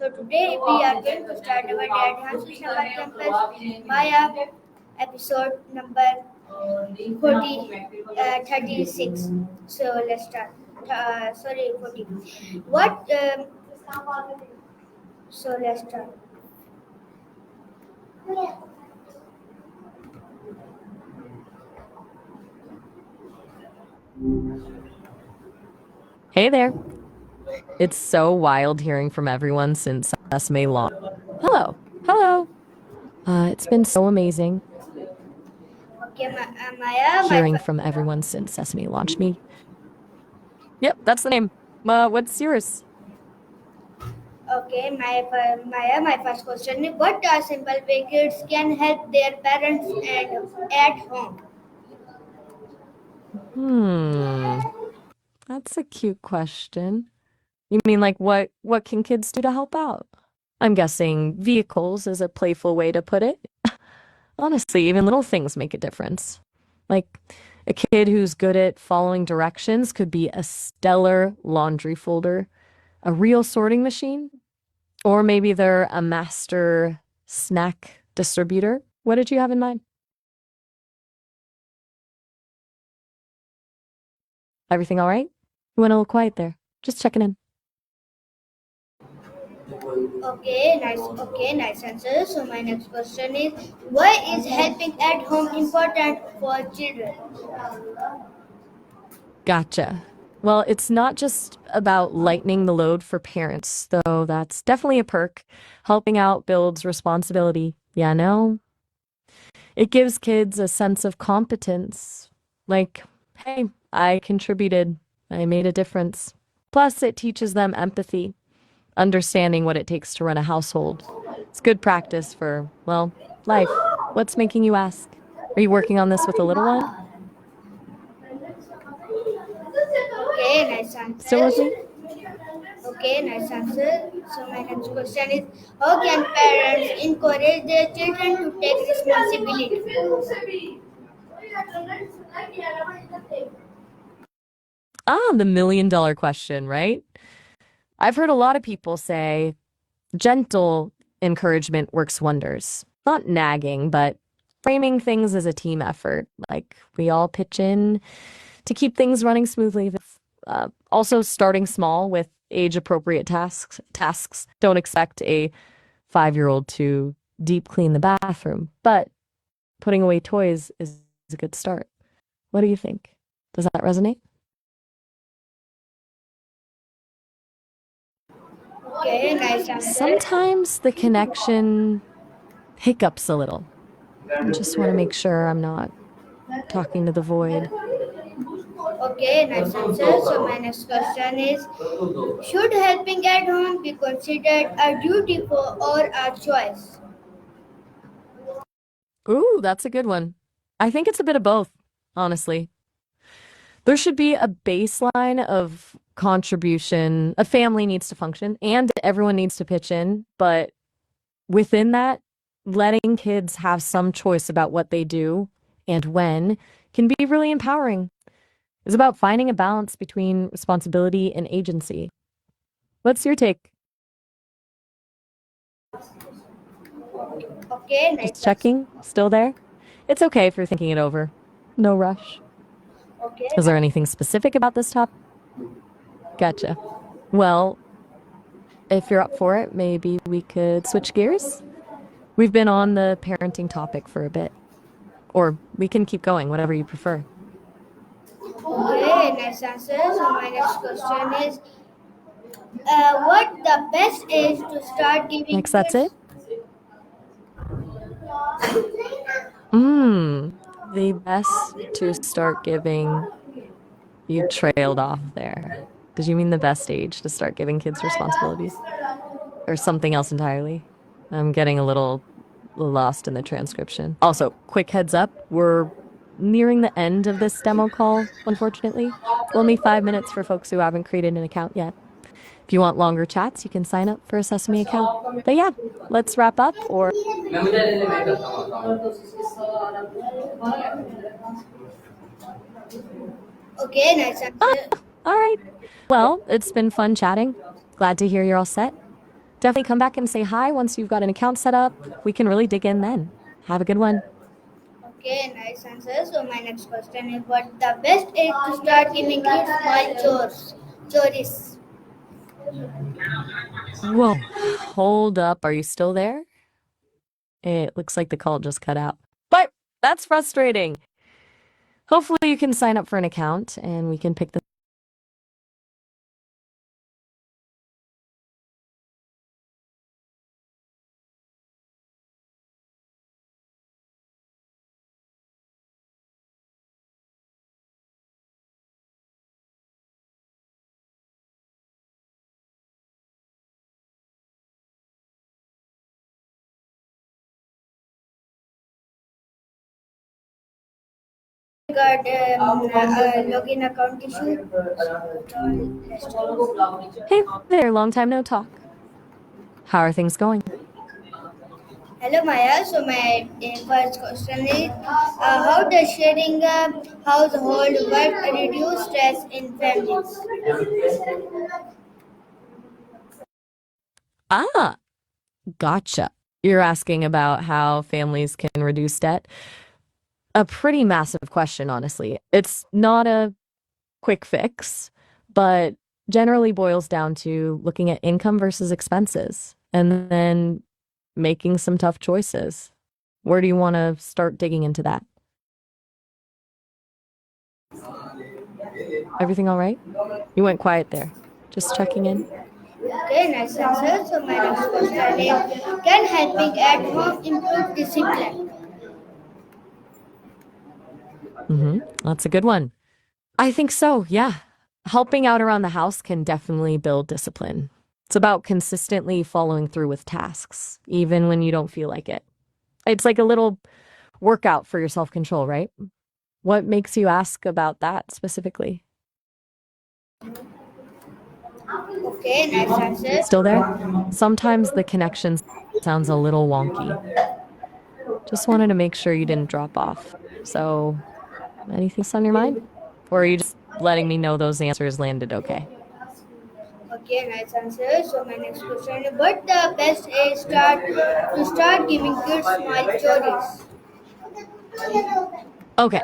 So today we are going to start our Advanced Summer Campus Maya episode number 36. So let's start. 40. What? So let's start. Hey there. It's so wild hearing from everyone since Asma launched. Hello. Hello. It's been so amazing Okay, Maya, hearing from everyone since Sesame launched me. Yep, that's the name. What's yours? Okay, my first question is what are simple way kids can help their parents and at home? That's a cute question. You mean like what can kids do to help out? I'm guessing vehicles is a playful way to put it. Honestly, even little things make a difference. Like a kid who's good at following directions could be a stellar laundry folder, a real sorting machine, or maybe they're a master snack distributor. What did you have in mind? Everything all right? You went a little quiet there. Just checking in. Okay, nice answer. So my next question is why is helping at home important for children? Gotcha. Well, it's not just about lightening the load for parents, though that's definitely a perk. Helping out builds responsibility. Yeah, no. It gives kids a sense of competence. Like, hey, I contributed. I made a difference. Plus, it teaches them empathy, understanding what it takes to run a household. It's good practice for, well, life. What's making you ask? Are you working on this with a little one? Okay, nice answer. Still with me? Okay, nice answer. So my next question is how can parents encourage their children to take responsibility? The $1 million question, right? I've heard a lot of people say gentle encouragement works wonders. Not nagging, but framing things as a team effort. Like we all pitch in to keep things running smoothly. Also starting small with age appropriate tasks. Don't expect a 5-year-old to deep clean the bathroom, but putting away toys is a good start. What do you think? Does that resonate? Okay, nice answer. Sometimes the connection hiccups a little. I just want to make sure I'm not talking to the void. Okay, nice answer. So my next question is should helping at home be considered a duty or a choice? Ooh, that's a good one. I think it's a bit of both, honestly. There should be a baseline of contribution. A family needs to function and everyone needs to pitch in, but within that, letting kids have some choice about what they do and when can be really empowering. It's about finding a balance between responsibility and agency. What's your take? Okay, nice Just answer. checking? Still there? It's okay if you're thinking it over. No rush. Okay, Is there anything specific about this topic? Gotcha. Well, if you're up for it, maybe we could switch gears. We've been on the parenting topic for a bit. Or we can keep going, whatever you prefer. okay, nice answer. So my next question is what the best age to start giving Next, that's kids? it? The best to start giving. You trailed off there. Did you mean the best age to start giving kids responsibilities? Or something else entirely? I'm getting a little lost in the transcription. Also, quick heads up, we're nearing the end of this demo call, unfortunately. Only 5 minutes for folks who haven't created an account yet. If you want longer chats, you can sign up for a Sesame account. But yeah, let's wrap up or... Okay, nice answer. All right. Well, it's been fun chatting. Glad to hear you're all set. Definitely come back and say hi once you've got an account set up. We can really dig in then. Have a good one. Okay, nice answer. So my next question is, what the best age to start giving kids small chores? Chores. Whoa, hold up. Are you still there? It looks like the call just cut out. But that's frustrating. Hopefully, you can sign up for an account and we can pick the Got login account issue. Hey there, long time no talk. How are things going? Hello Maya. So my first question is, how does sharing a household work reduce stress in families? Ah, gotcha. You're asking about how families can reduce debt? A pretty massive question, honestly. It's not a quick fix, but generally boils down to looking at income versus expenses and then making some tough choices. Where do you want to start digging into that? Everything all right? You went quiet there. Just checking in. Okay, nice answer. So my next question is, can helping at home improve discipline? That's a good one. I think so, yeah. Helping out around the house can definitely build discipline. It's about consistently following through with tasks, even when you don't feel like it. It's like a little workout for your self control, right? What makes you ask about that specifically? Okay, nice answer. Still there? Sometimes the connection sounds a little wonky. Just wanted to make sure you didn't drop off. So, anything else on your mind? Or are you just letting me know those answers landed okay? Okay, nice answer. So my next question is, what the best age start giving kids small chores? Okay.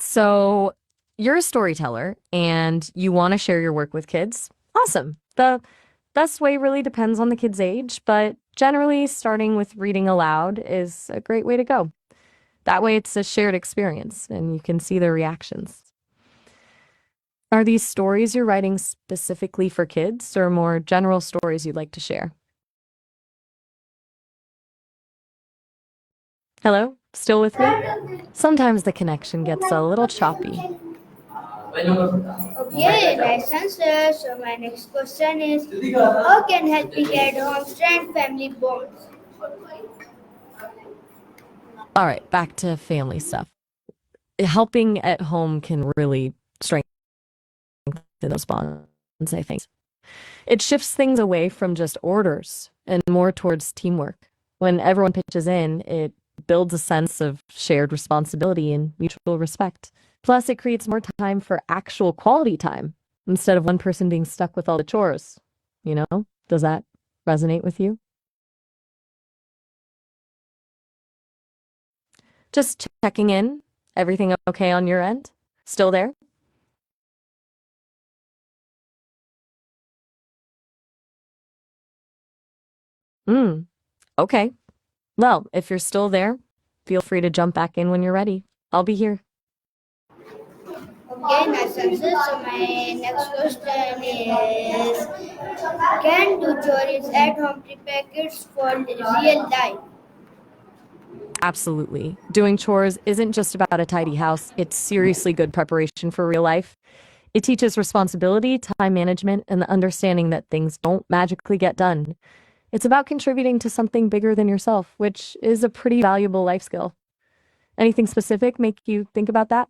So you're a storyteller and you want to share your work with kids. Awesome. The best way really depends on the kid's age, but generally starting with reading aloud is a great way to go. That way it's a shared experience and you can see their reactions. Are these stories you're writing specifically for kids or more general stories you'd like to share? Hello? Still with me? Sometimes the connection gets a little choppy. Okay, nice answer. So my next question is, how can helping at home strengthen family bonds? All right, back to family stuff. Helping at home can really strengthen those bonds, I think. It shifts things away from just orders and more towards teamwork. When everyone pitches in, it builds a sense of shared responsibility and mutual respect. Plus, it creates more time for actual quality time instead of one person being stuck with all the chores. You know, does that resonate with you? Just checking in. Everything okay on your end? Still there? Mm, okay. Well, if you're still there, feel free to jump back in when you're ready. I'll be here. Okay, nice answer. So my next question is, can do chores at home prepare kids for real life? Absolutely. Doing chores isn't just about a tidy house, it's seriously good preparation for real life. It teaches responsibility, time management, and the understanding that things don't magically get done. It's about contributing to something bigger than yourself, which is a pretty valuable life skill. Anything specific make you think about that?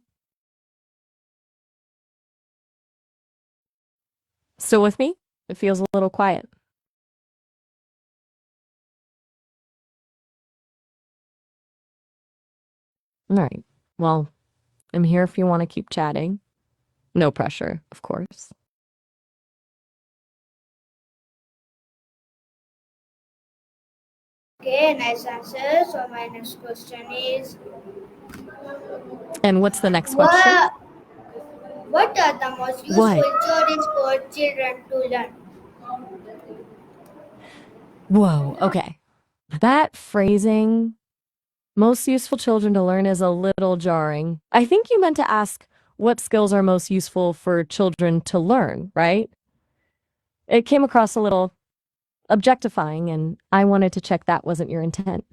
Still with me? It feels a little quiet. All right. Well, I'm here if you want to keep chatting. No pressure, of course. Okay, nice answer. So my next question is, And what's the next question? what what are the most useful What? chores for children to learn? Whoa, okay. That phrasing, most useful children to learn, is a little jarring. I think you meant to ask what skills are most useful for children to learn, right? It came across a little objectifying, and I wanted to check that wasn't your intent.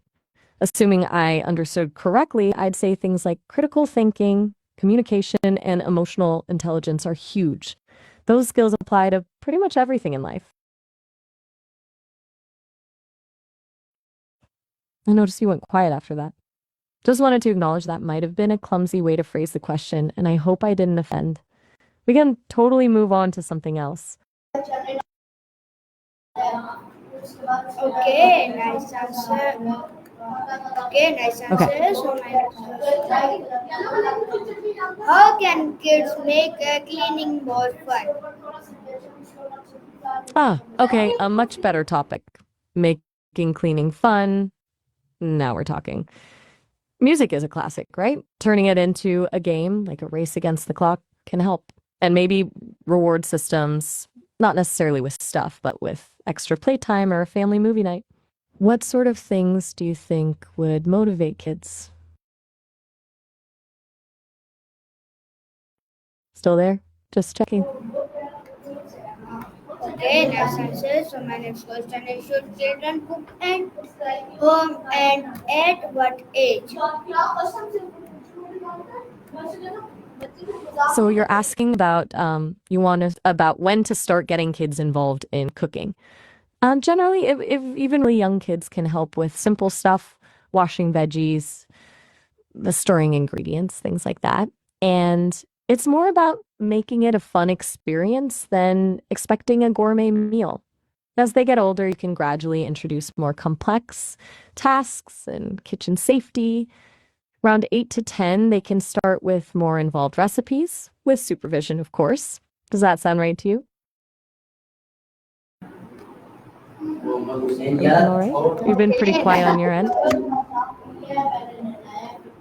Assuming I understood correctly, I'd say things like critical thinking, communication, and emotional intelligence are huge. Those skills apply to pretty much everything in life. I noticed you went quiet after that. Just wanted to acknowledge that might have been a clumsy way to phrase the question, and I hope I didn't offend. We can totally move on to something else. Okay, nice answer. Okay, nice Okay. answer. So my next question: how can kids make cleaning more fun? Okay, a much better topic. Making cleaning fun. Now we're talking. Music is a classic, right? Turning it into a game, like a race against the clock, can help. And maybe reward systems, not necessarily with stuff, but with extra playtime or a family movie night. What sort of things do you think would motivate kids? Still there? Just checking. Okay, nice answer. So my next question is: should children cook at home and at what age? So you're asking about you want to about when to start getting kids involved in cooking. Generally, if even really young kids can help with simple stuff, washing veggies, the stirring ingredients, things like that. And it's more about making it a fun experience than expecting a gourmet meal. As they get older, you can gradually introduce more complex tasks and kitchen safety. Around 8 to 10, they can start with more involved recipes, with supervision, of course. Does that sound right to you? Everything all right? You've been pretty Okay, quiet on your end.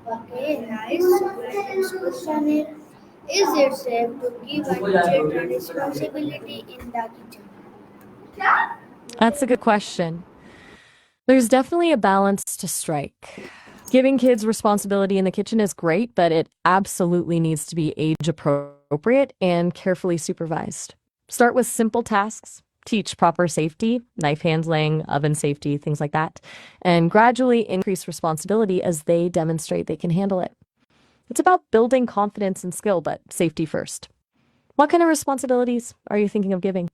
okay, nice. So my next question is it safe to give children responsibility in the kitchen? That's a good question. There's definitely a balance to strike. Giving kids responsibility in the kitchen is great, but it absolutely needs to be age appropriate and carefully supervised. Start with simple tasks, teach proper safety, knife handling, oven safety, things like that, and gradually increase responsibility as they demonstrate they can handle it. It's about building confidence and skill, but safety first. What kind of responsibilities are you thinking of giving?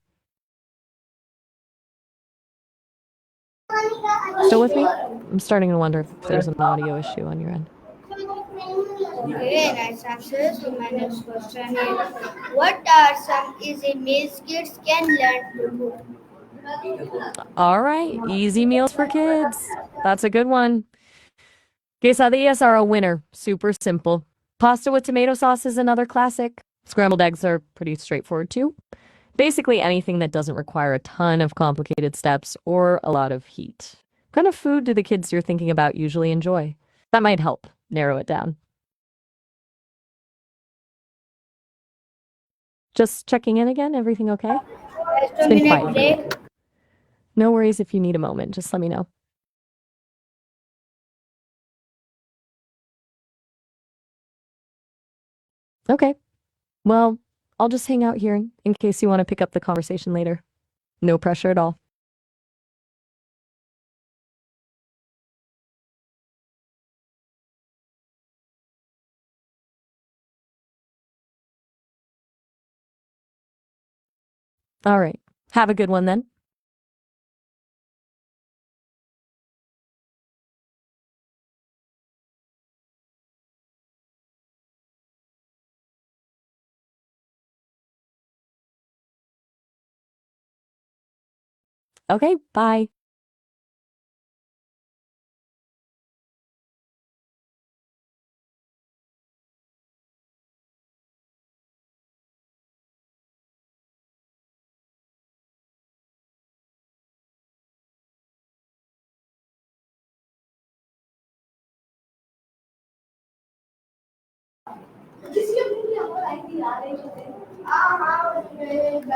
Still with me? I'm starting to wonder if there's an audio issue on your end. Okay, nice answer. So my next question is what are some easy meals kids can learn to cook? All right, easy meals for kids. That's a good one. Quesadillas are a winner. Super simple. Pasta with tomato sauce is another classic. Scrambled eggs are pretty straightforward too. Basically anything that doesn't require a ton of complicated steps or a lot of heat. What kind of food do the kids you're thinking about usually enjoy? That might help narrow it down. Just checking in again. Everything okay? Just It's a been minute quiet for you. break. No worries if you need a moment. Just let me know. Okay. Well, I'll just hang out here in case you want to pick up the conversation later. No pressure at all. All right. Have a good one then. Okay. Bye.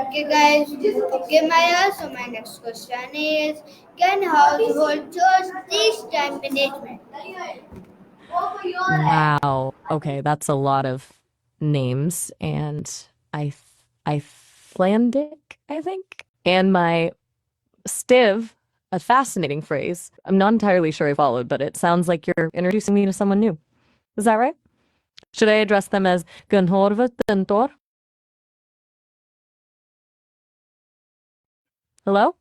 Okay, guys. Okay, Maya. So my next question is: can household chores teach time management? Wow. Okay, that's a lot of names and I Icelandic, I think. And my stiv, a fascinating phrase. I'm not entirely sure I followed, but it sounds like you're introducing me to someone new. Is that right? Should I address them as Gunhorvatentor? Hello?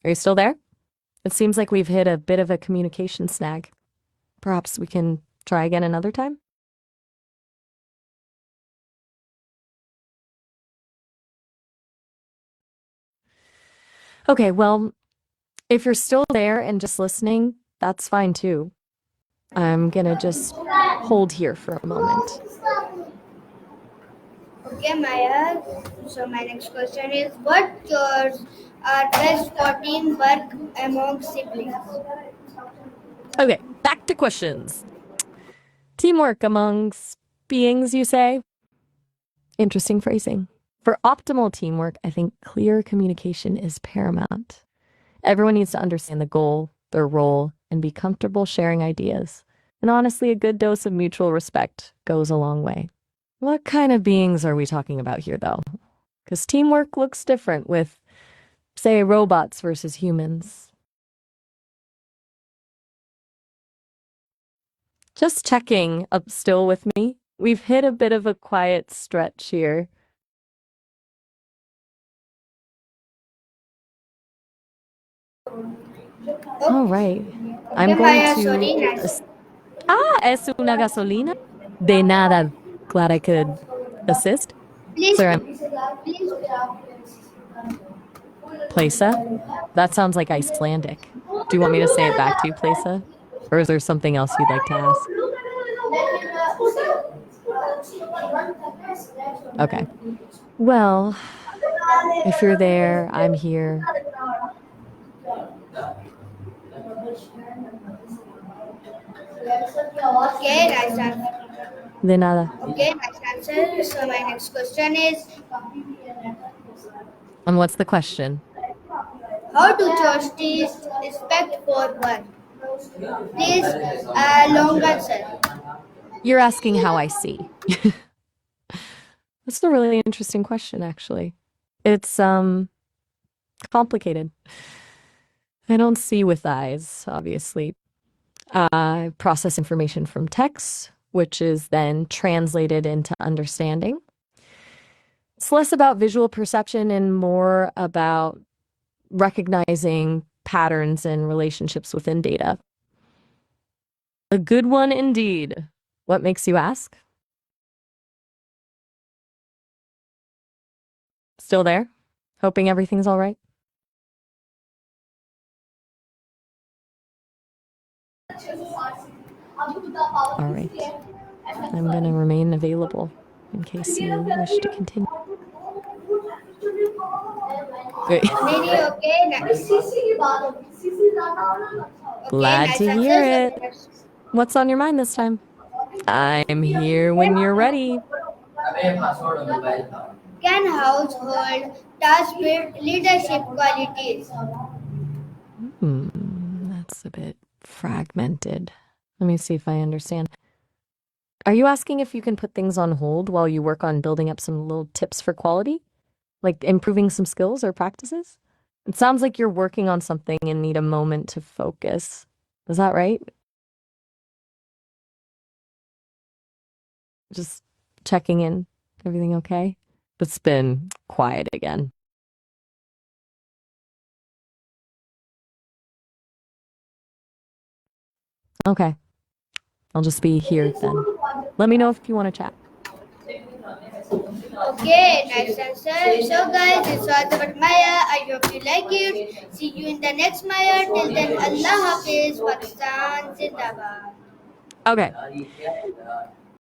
Are you still there? It seems like we've hit a bit of a communication snag. Perhaps we can try again another time? Okay, well, if you're still there and just listening, that's fine too. I'm gonna just hold here for a moment. Okay, Maya. So my next question is: what chores are best for teamwork among siblings? Okay, back to questions. Teamwork amongst beings, you say? Interesting phrasing. For optimal teamwork, I think clear communication is paramount. Everyone needs to understand the goal, their role, and be comfortable sharing ideas. And honestly, a good dose of mutual respect goes a long way. What kind of beings are we talking about here, though? Because teamwork looks different with, say, robots versus humans. Just checking up still with me. We've hit a bit of a quiet stretch here. All right. I'm Okay, going Maya. to. Sorry, nice. Es una gasolina? De nada. Glad I could assist. Please, Sir, I'm please. Plesa. That sounds like Icelandic. Do you want me to say it back to you, Plesa? Or is there something else you'd like to ask? Okay. Well, if you're there, I'm here. Okay, nice answer. De nada. Okay, nice answer. So my next question is: And what's the question? how do chores teach respect for work? Please, long answer. You're asking how I see. That's a really interesting question, actually. It's complicated. I don't see with eyes, obviously. I process information from text, which is then translated into understanding. It's less about visual perception and more about recognizing patterns and relationships within data. A good one indeed. What makes you ask? Still there? Hoping everything's all right? All right. I'm going to remain available in case you wish to continue. Great. Nini, okay, nice. Okay, Glad nice to hear answer. So it. my next. What's on your mind this time? I'm here when you're ready. Can household tasks build leadership qualities? That's a bit fragmented. Let me see if I understand. Are you asking if you can put things on hold while you work on building up some little tips for quality? Like improving some skills or practices? It sounds like you're working on something and need a moment to focus. Is that right? Just checking in. Everything okay? It's been quiet again. Okay. I'll just be here then. Let me know if you want to chat. Okay, nice answer. So guys, this was about Maya. I hope you like it. See you in the next Maya. Till then, Allah Hafiz, Pakistan, Zindabad. Okay.